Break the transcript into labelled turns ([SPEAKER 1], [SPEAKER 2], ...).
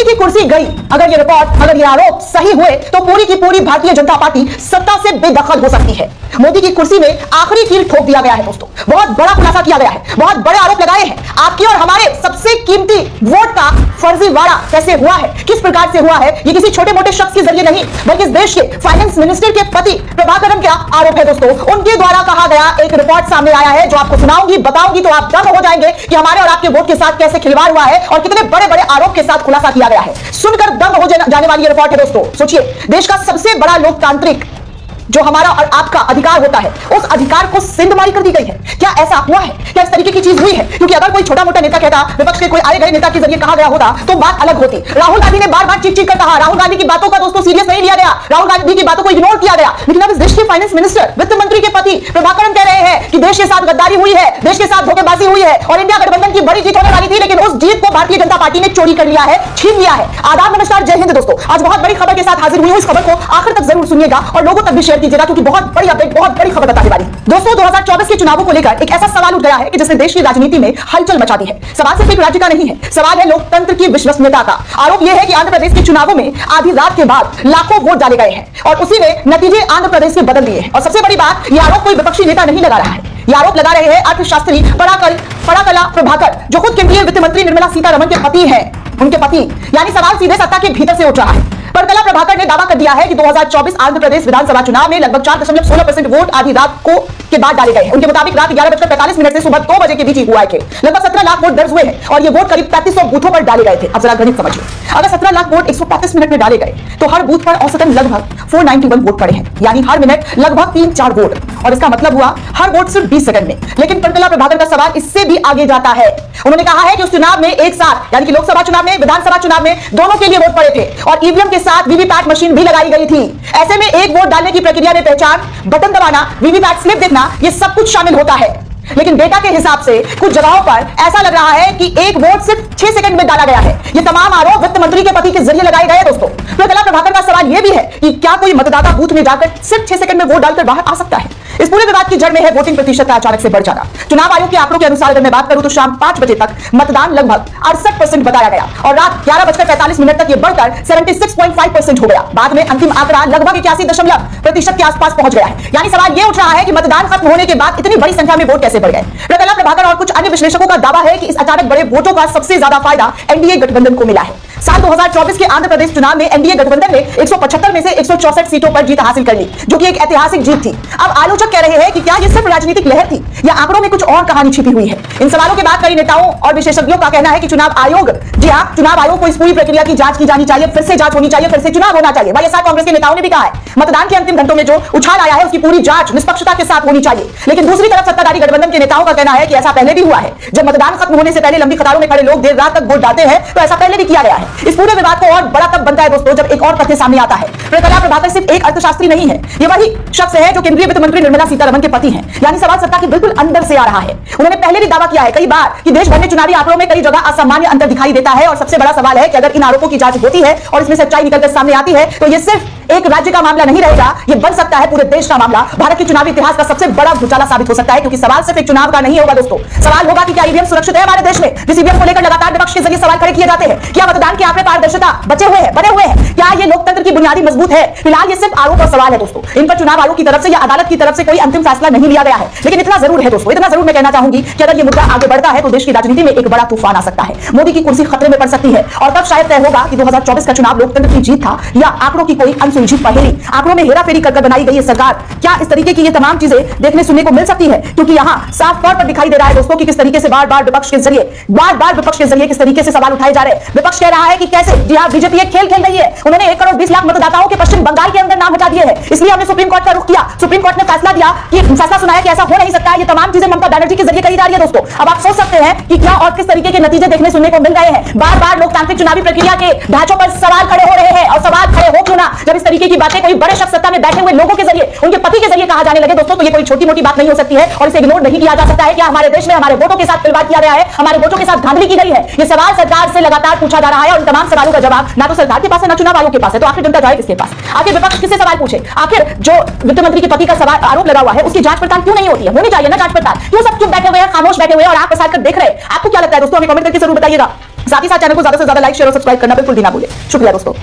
[SPEAKER 1] की कुर्सी गई। अगर ये रिपोर्ट, अगर ये आरोप सही हुए तो पूरी की पूरी भारतीय जनता पार्टी सत्ता से बेदखल हो सकती है। मोदी की कुर्सी में आखिरी कील ठोक दिया गया है दोस्तों। बहुत बड़ा खुलासा किया गया है, बहुत बड़े आरोप लगाए हैं। आपकी और हमारे सबसे कीमती वोट का फर्जीवाड़ा कैसे हुआ है, किस प्रकार से हुआ है, ये किसी छोटे मोटे शख्स के जरिए नहीं बल्कि इस देश के फाइनेंस मिनिस्टर के पति प्रभाकरन का आरोप है दोस्तों। उनके द्वारा कहा गया एक रिपोर्ट सामने आया है जो आपको सुनाऊंगी, बताऊंगी तो आप दंग हो जाएंगे कि हमारे और आपके वोट के साथ कैसे खिलवाड़ हुआ है और कितने बड़े बड़े आरोप के साथ खुलासा किया गया है। सुनकर दंग हो जाने वाली ये रिपोर्ट है दोस्तों। सोचिए, देश का सबसे बड़ा लोकतांत्रिक जो हमारा और आपका अधिकार होता है, उस अधिकार को सिंधमारी कर दी गई है। क्या ऐसा हुआ है? क्या इस तरीके की चीज हुई है? क्योंकि अगर कोई छोटा मोटा नेता कहता, विपक्ष के कोई आए गए नेता के जरिए कहा गया होता तो बात अलग होती। राहुल गांधी ने बार बार चीख चीख कर कहा, राहुल गांधी की बातों का दोस्तों सीरियस नहीं लिया गया, राहुल गांधी की बातों को इग्नोर किया गया। लेकिन अब इस देश के फाइनेंस मिनिस्टर, वित्त मंत्री के पति प्रभाकरन कह रहे हैं कि देश के साथ गद्दारी हुई है, देश के साथ धोखेबाजी हुई है और इंडिया गठबंधन की बड़ी जीत होने वाली थी, लेकिन उस जीत को भारतीय जनता पार्टी ने चोरी कर लिया है, छीन लिया है। आदाब, नमस्कार, जय हिंद दोस्तों। आज बहुत बड़ी खबर के साथ हाजिर हुई हूं। इस खबर को आखिर तक जरूर सुनिएगा और लोगों तक भी शेयर कीजिएगा क्योंकि बहुत बड़ी अपडेट, बहुत बड़ी खबर बताने वाली दोस्तों। 2024 के चुनावों को लेकर एक ऐसा सवाल उठ गया है कि जिसने देश की राजनीति में हलचल मचा दी है। सवाल सिर्फ एक राज्य का नहीं है, सवाल है लोकतंत्र की विश्वसनीयता का। आरोप यह है कि आंध्र प्रदेश के चुनावों में आधी रात के बाद लाखों वोट डाले गए हैं और उसी में नतीजे आंध्र प्रदेश के बदल दिए हैं। और सबसे बड़ी बात, यह आरोप कोई विपक्षी नेता नहीं लगा रहा है, यह आरोप लगा रहे हैं अर्थशास्त्री पराकला प्रभाकर, जो खुद केंद्रीय वित्त मंत्री निर्मला सीतारमण के पति हैं। उनके पति, यानी सवाल सीधे सत्ता के भीतर से उठ रहा है। पराकला प्रभाकर ने दावा कर दिया है कि 2024 आंध्र प्रदेश विधानसभा चुनाव में लगभग 4.16% वोट आधी रात के बाद डाले गए हैं। उनके मुताबिक रात 11:45 से सुबह 2 बजे के बीच ही हुआ है। लगभग 17 लाख वोट दर्ज हुए हैं और ये वोट करीब 3500 बूथों पर डाले गए थे। अब जरा गणित समझिए, अगर 17 लाख वोट 135 मिनट में डाले गए तो हर बूथ पर औसतन लगभग 491 वोट पड़े हैं, यानी हर मिनट लगभग 3-4 वोट। और इसका मतलब हुआ हर वोट सिर्फ 20 सेकंड में। लेकिन पराकला प्रभाकर का सवाल इससे भी आगे जाता है। उन्होंने कहा है कि उस चुनाव में एक साथ, यानी कि लोकसभा चुनाव में, विधानसभा चुनाव में दोनों के लिए वोट पड़े थे और ईवीएम के साथ वीवीपैट मशीन भी लगाई गई थी। ऐसे में एक वोट डालने की प्रक्रिया में पहचान, बटन दबाना, वीवीपैट स्लिप देखना, यह सब कुछ शामिल होता है। लेकिन डेटा के हिसाब से कुछ जगहों पर ऐसा लग रहा है कि एक वोट सिर्फ 6 सेकंड में डाला गया है। ये तमाम आरोप वित्त मंत्री के पति के जरिए लगाए गए दोस्तों। पराकला प्रभाकर का सवाल यह भी है कि क्या कोई मतदाता बूथ में जाकर सिर्फ 6 सेकंड में वोट डालकर बाहर आ सकता है? इस पूरे विवाद की जड़ में है वोटिंग प्रतिशत का अचानक से बढ़ जाना। चुनाव आयोग के आंकड़ों के अनुसार अगर मैं बात करूं तो शाम 5 बजे तक मतदान लगभग 68% बताया गया और रात 11:45 तक यह बढ़कर 76.5% हो गया। बाद में अंतिम आंकड़ा लगभग 81% के आसपास पहुंच गया है। यानी सवाल यह उठ रहा है कि मतदान खत्म होने के बाद इतनी बड़ी संख्या में वोट कैसे बढ़ गए? पराकला प्रभाकर और कुछ अन्य विश्लेषकों का दावा है कि इस अचानक बड़े वोटों का सबसे ज्यादा फायदा एनडीए गठबंधन को मिला है। साल 2024 के आंध्र प्रदेश चुनाव में एनडीए गठबंधन ने 175 में से 164 सीटों पर जीत हासिल कर ली, जो कि एक ऐतिहासिक जीत थी। अब आलोचक कह रहे हैं कि क्या यह सिर्फ राजनीतिक लहर थी या आंकड़ों में कुछ और कहानी छिपी हुई है? इन सवालों के बाद कई नेताओं और विशेषज्ञों का कहना है कि चुनाव आयोग, जी हां, चुनाव आयोग को इस पूरी प्रक्रिया की जांच की जानी चाहिए, फिर से जांच होनी चाहिए, फिर से चुनाव होना चाहिए। वाईएसआर कांग्रेस के नेताओं ने भी कहा है मतदान के अंतिम घंटों में जो उछाल आया है उसकी पूरी जांच निष्पक्षता के साथ होनी चाहिए। लेकिन दूसरी तरफ सत्ताधारी गठबंधन के नेताओं का कहना है कि ऐसा पहले भी हुआ है। जब मतदान खत्म होने से पहले लंबी कतारों में खड़े लोग देर रात तक वोट डालते हैं तो ऐसा पहले भी किया गया है। इस पूरे विवाद को और बड़ा तब बनता है दोस्तों जब एक और तथ्य सामने आता है। पराकला प्रभाकर सिर्फ एक अर्थशास्त्री नहीं है, ये वही शख्स है जो केंद्रीय वित्त मंत्री निर्मला सीतारमण के पति हैं। यानी सवाल सत्ता के बिल्कुल अंदर से आ रहा है। उन्होंने पहले भी दावा किया है कई बार कि देश भर में चुनावी आंकड़ों में कई जगह असामान्य अंतर दिखाई देता है और सबसे बड़ा सवाल है कि अगर इन आरोपों की जांच होती है और इसमें सच्चाई निकलकर सामने आती है तो यह सिर्फ एक राज्य का मामला नहीं रहेगा, यह बन सकता है पूरे देश का मामला, भारत के चुनावी इतिहास का सबसे बड़ा घोटाला साबित हो सकता है। क्योंकि सवाल सिर्फ एक चुनाव का नहीं होगा दोस्तों, सवाल होगा कि क्या ईवीएम सुरक्षित है हमारे देश में, जिस ईवीएम को लेकर लगातार विपक्ष के जरिए सवाल खड़े किए जाते हैं। क्या मतदान के आंकड़े पारदर्शिता बने हुए हैं? क्या ये लोकतंत्र की बुनियादी मजबूत है? फिलहाल ये सिर्फ आरोप और सवाल है दोस्तों। इन पर चुनाव आयोग की तरफ से या अदालत की तरफ से कोई अंतिम फैसला नहीं लिया गया है। लेकिन इतना जरूर है दोस्तों, इतना जरूर मैं कहना चाहूंगी कि अगर ये मुद्दा आगे बढ़ता है तो देश की राजनीति में एक बड़ा तूफान आ सकता है। मोदी की कुर्सी खतरे में पड़ सकती है और तब शायद तय होगा कि 2024 का चुनाव लोकतंत्र की जीत था या आंकड़ों की कोई अनसुलझी पहेली। आंकड़ों में हेराफेरी कर बनाई गई ये सरकार, क्या इस तरीके की ये तमाम चीजें देखने सुनने को मिल सकती है? क्योंकि यहाँ साफ तौर पर दिखाई दे रहा है दोस्तों कि किस तरीके से बार बार विपक्ष के जरिए किस तरीके से सवाल उठाए जा रहे हैं। विपक्ष कह रहा है कि कैसे, जी हाँ, बीजेपी एक खेल खेल रही है। उन्होंने 1 करोड़ 20 लाख मतदाताओं के पश्चिम बंगाल के अंदर नाम हटा दिए हैं, इसलिए हमने सुप्रीम कोर्ट का रुख किया। सुप्रीम कोर्ट ने फैसला सुनाया कि ऐसा हो नहीं सकता है। ये तमाम चीजें ममता बनर्जी के जरिए कही जा रही है दोस्तों। अब आप सोच सकते हैं कि क्या और किस तरीके के नतीजे देखने सुनने को मिल रहे हैं। बार बार लोकतांत्रिक चुनावी प्रक्रिया के ढांचों पर सवाल खड़े हो रहे हैं और सवाल खड़े हो क्यों ना, जब इस तरीके की बातें कोई बड़े शख्स सत्ता में बैठे हुए लोगों के जरिए, उनके पति के जरिए कहा जाने लगे दोस्तों, तो ये कोई छोटी मोटी बात नहीं हो सकती है और इसे इग्नोर नहीं किया जा सकता है। क्या हमारे देश में हमारे वोटों के साथ खिलवाड़ किया गया है, हमारे वोटों के साथ धांधली की गई है? ये सवाल सरकार से लगातार पूछा जा रहा है और इन तमाम सवालों का जवाब ना तो सरकार के पास है ना चुनाव आयोग के पास है। तो आखिर जनता जाए किसके पास? आखिर विपक्ष किससे सवाल पूछे? आखिर जो वित्त मंत्री के पति का सवाल आरोप लगा हुआ है उसकी जांच पड़ताल क्यों नहीं होती है? होनी चाहिए ना जांच पड़ताल। क्यों सब चुप बैठे हुए हैं, खामोश बैठे हुए हैं और आप प्रसार कर देख रहे हैं? आपको क्या लगता है दोस्तों? हमें कमेंट करके जरूर बताइएगा। साथ ही साथ चैनल को ज्यादा से ज्यादा लाइक शेयर और सब्सक्राइब करना बिल्कुल भी ना भूलें। शुक्रिया दोस्तों।